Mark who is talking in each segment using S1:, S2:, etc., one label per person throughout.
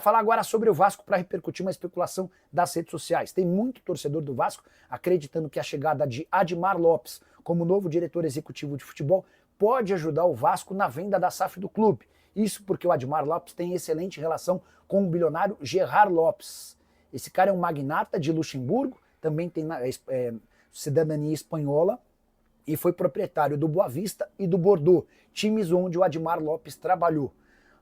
S1: Falar agora sobre o Vasco para repercutir uma especulação das redes sociais. Tem muito torcedor do Vasco acreditando que a chegada de Admar Lopes como novo diretor executivo de futebol pode ajudar o Vasco na venda da SAF do clube. Isso porque o Admar Lopes tem excelente relação com o bilionário Gerard Lopes. Esse cara é um magnata de Luxemburgo, também tem cidadania espanhola e foi proprietário do Boa Vista e do Bordeaux, times onde o Admar Lopes trabalhou.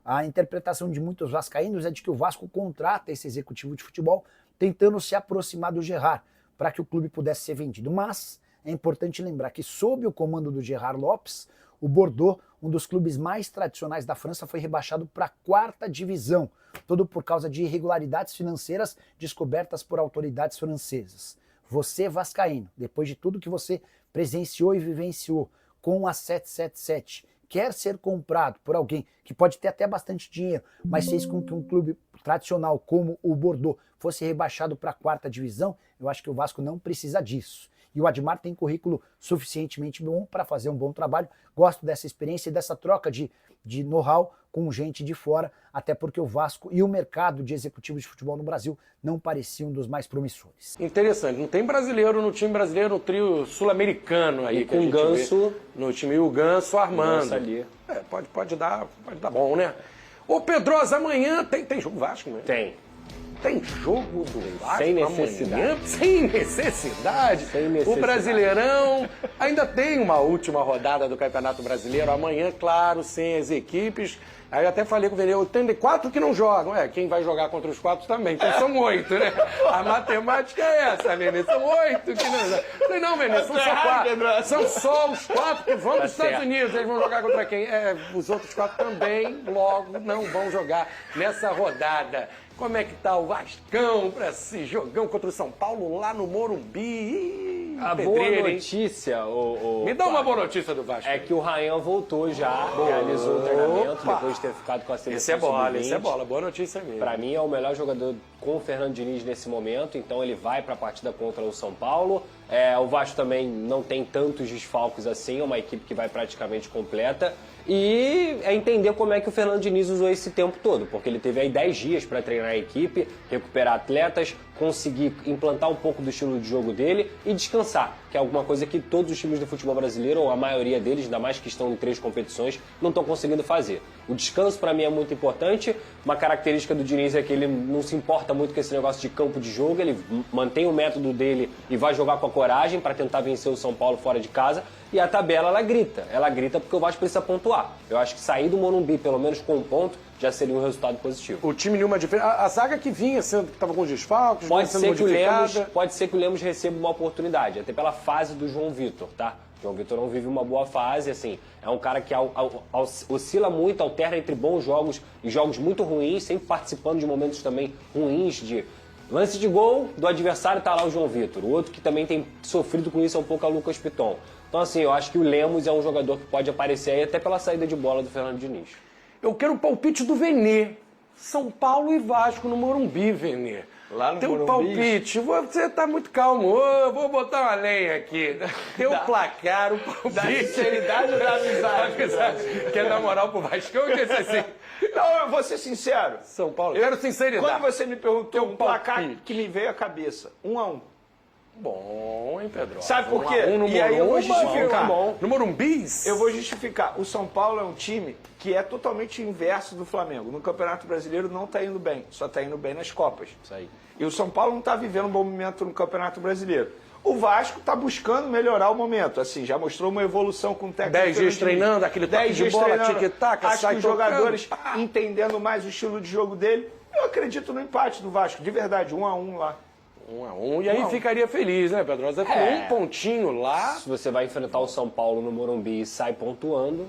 S1: A interpretação de muitos vascaínos é de que o Vasco contrata esse executivo de futebol tentando se aproximar do Gerard, para que o clube pudesse ser vendido. Mas é importante lembrar que, sob o comando do Gerard Lopes, o Bordeaux, um dos clubes mais tradicionais da França, foi rebaixado para a 4ª divisão, tudo por causa de irregularidades financeiras descobertas por autoridades francesas. Você, vascaíno, depois de tudo que você presenciou e vivenciou com a 777, quer ser comprado por alguém que pode ter até bastante dinheiro, mas fez com que um clube tradicional como o Bordeaux fosse rebaixado para a 4ª divisão, eu acho que o Vasco não precisa disso. E o Admar tem currículo suficientemente bom para fazer um bom trabalho. Gosto dessa experiência e dessa troca de know-how com gente de fora, até porque o Vasco e o mercado de executivos de futebol no Brasil não pareciam dos mais promissores.
S2: Interessante, não tem brasileiro no time brasileiro, no trio sul-americano aí.
S3: E com o Ganso.
S2: No time e o Ganso armando.
S3: Ganso ali.
S2: Pode dar bom, né? Ô Pedrosa, amanhã tem jogo Vasco, né? Tem jogo do Vasco
S3: sem necessidade.
S2: Amanhã? Sem necessidade.
S3: Sem necessidade.
S2: O Brasileirão ainda tem uma última rodada do Campeonato Brasileiro. Amanhã, claro, sem as equipes. Aí eu até falei com o Veneu, tem 4 que não jogam. Quem vai jogar contra os 4 também. Então são 8, né? A matemática é essa, Nenê. São 8 que não jogam. Falei, não, Nenê, são só 4. São só os 4 que vão para os Estados Unidos. Eles vão jogar contra quem? Os outros 4 também logo não vão jogar nessa rodada. Como é que tá o Vascão para esse jogão contra o São Paulo lá no Morumbi?
S3: A boa notícia,
S2: Me dá uma boa notícia do Vasco.
S3: É que o Rayan voltou já, realizou o treinamento depois de ter ficado com a seleção sub-20.
S2: Isso é bola, boa notícia mesmo.
S3: Para mim é o melhor jogador com o Fernando Diniz nesse momento, então ele vai para a partida contra o São Paulo. O Vasco também não tem tantos desfalques assim, é uma equipe que vai praticamente completa. E é entender como é que o Fernando Diniz usou esse tempo todo, porque ele teve aí 10 dias para treinar a equipe, recuperar atletas, conseguir implantar um pouco do estilo de jogo dele e descansar, que é alguma coisa que todos os times do futebol brasileiro, ou a maioria deles, ainda mais que estão em 3 competições, não estão conseguindo fazer. O descanso para mim é muito importante, uma característica do Diniz é que ele não se importa muito com esse negócio de campo de jogo, ele mantém o método dele e vai jogar com a coragem para tentar vencer o São Paulo fora de casa, e a tabela ela grita porque o Vasco precisa pontuar. Eu acho que sair do Morumbi, pelo menos com um ponto, já seria um resultado positivo.
S2: O time nenhuma diferença. A zaga que vinha sendo que estava com os desfalques,
S3: pode ser que o Lemos receba uma oportunidade, até pela fase do João Vitor, tá? O João Vitor não vive uma boa fase, assim, é um cara que oscila muito, alterna entre bons jogos e jogos muito ruins, sempre participando de momentos também ruins, de lance de gol do adversário, tá lá o João Vitor. O outro que também tem sofrido com isso é um pouco o Lucas Piton. Então, assim, eu acho que o Lemos é um jogador que pode aparecer aí até pela saída de bola do Fernando Diniz.
S2: Eu quero o palpite do Venê. São Paulo e Vasco no Morumbi, Venê.
S4: Lá no
S2: Teu
S4: Morumbi.
S2: palpite, você tá muito calmo. Vou botar uma lenha aqui. Teu placar, o palpite.
S4: Da sinceridade ou da amizade?
S2: Quer dar moral pro Vascão? Quer ser assim?
S4: Não, eu vou ser sincero.
S2: São Paulo. Eu quero sinceridade.
S4: Quando você me perguntou um placar
S2: palpite.
S4: que me veio à cabeça, 1-1.
S2: Bom, hein, Pedro?
S4: Sabe por quê?
S2: No
S4: E aí eu vou justificar.
S2: No Morumbi?
S4: Eu vou justificar. O São Paulo é um time que é totalmente inverso do Flamengo. No Campeonato Brasileiro não está indo bem, só está indo bem nas Copas.
S3: Isso aí.
S4: E o São Paulo não está vivendo um bom momento no Campeonato Brasileiro. O Vasco está buscando melhorar o momento. Assim, já mostrou uma evolução com o técnico.
S2: 10 dias treinando, aquele toque de bola, tic-tac,
S4: acho
S2: sai
S4: que os
S2: tocando.
S4: jogadores entendendo mais o estilo de jogo dele. Eu acredito no empate do Vasco, de verdade, 1-1 lá.
S2: 1-1, e aí ficaria feliz, né, Pedrosa? Com um pontinho lá.
S3: Se você vai enfrentar o São Paulo no Morumbi e sai pontuando,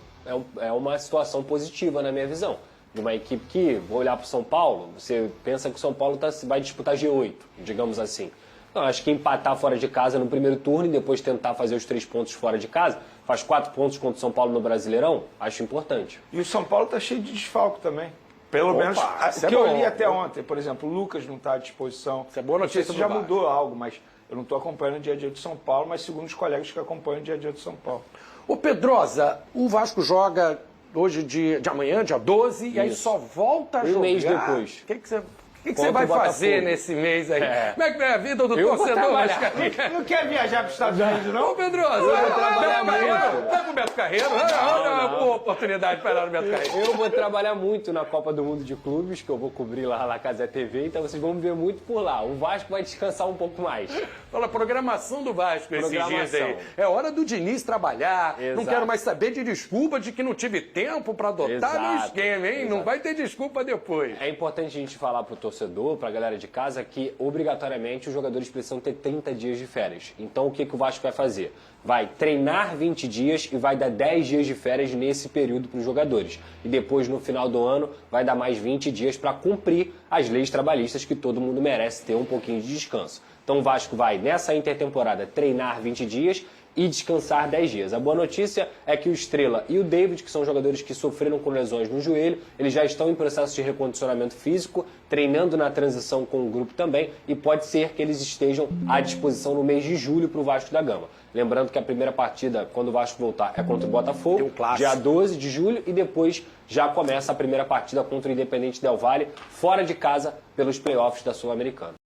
S3: é uma situação positiva na minha visão. De uma equipe que, vou olhar para o São Paulo, você pensa que o São Paulo vai disputar G8, digamos assim. Então, acho que empatar fora de casa no primeiro turno e depois tentar fazer os 3 pontos fora de casa, faz 4 pontos contra o São Paulo no Brasileirão, acho importante.
S4: E o São Paulo está cheio de desfalque também. Pelo menos o que eu li até ontem, por exemplo, o Lucas não está à disposição.
S2: Isso é boa notícia.
S4: Isso já mudou algo, mas eu não estou acompanhando o dia a dia do São Paulo, mas segundo os colegas que acompanham o dia a dia do São Paulo.
S2: Ô Pedrosa, o Vasco joga hoje de amanhã, dia 12, e aí
S3: Isso.
S2: só volta a jogar.
S3: Um mês depois.
S2: O que você vai fazer nesse mês aí? Como é que é a vida do torcedor vascaíno?
S4: Não quer viajar para os Estados Unidos, não?
S2: Ô, Pedroso, vai pro Beto Carreiro. Olha uma boa oportunidade para ir lá no Beto Carreiro.
S3: Eu vou trabalhar muito na Copa do Mundo de Clubes, que eu vou cobrir lá na Casa TV, então vocês vão me ver muito por lá. O Vasco vai descansar um pouco mais.
S2: Fala, programação do Vasco esses dias aí. É hora do Diniz trabalhar. Não
S3: Exato.
S2: quero mais saber de desculpa de que não tive tempo para adotar meu
S3: Exato.
S2: esquema, hein?
S3: Exato.
S2: Não vai ter desculpa depois.
S3: É importante a gente falar pro torcedor, pra galera de casa, que obrigatoriamente os jogadores precisam ter 30 dias de férias. Então o que o Vasco vai fazer? Vai treinar 20 dias e vai dar 10 dias de férias nesse período para os jogadores. E depois, no final do ano, vai dar mais 20 dias para cumprir as leis trabalhistas que todo mundo merece ter um pouquinho de descanso. Então o Vasco vai, nessa intertemporada, treinar 20 dias e descansar 10 dias. A boa notícia é que o Estrela e o David, que são jogadores que sofreram com lesões no joelho, eles já estão em processo de recondicionamento físico, treinando na transição com o grupo também, e pode ser que eles estejam à disposição no mês de julho para o Vasco da Gama. Lembrando que a primeira partida, quando o Vasco voltar, é contra o Botafogo,
S2: Tem um clássico.
S3: dia 12 de julho, e depois já começa a primeira partida contra o Independente Del Valle, fora de casa, pelos playoffs da Sul-Americana.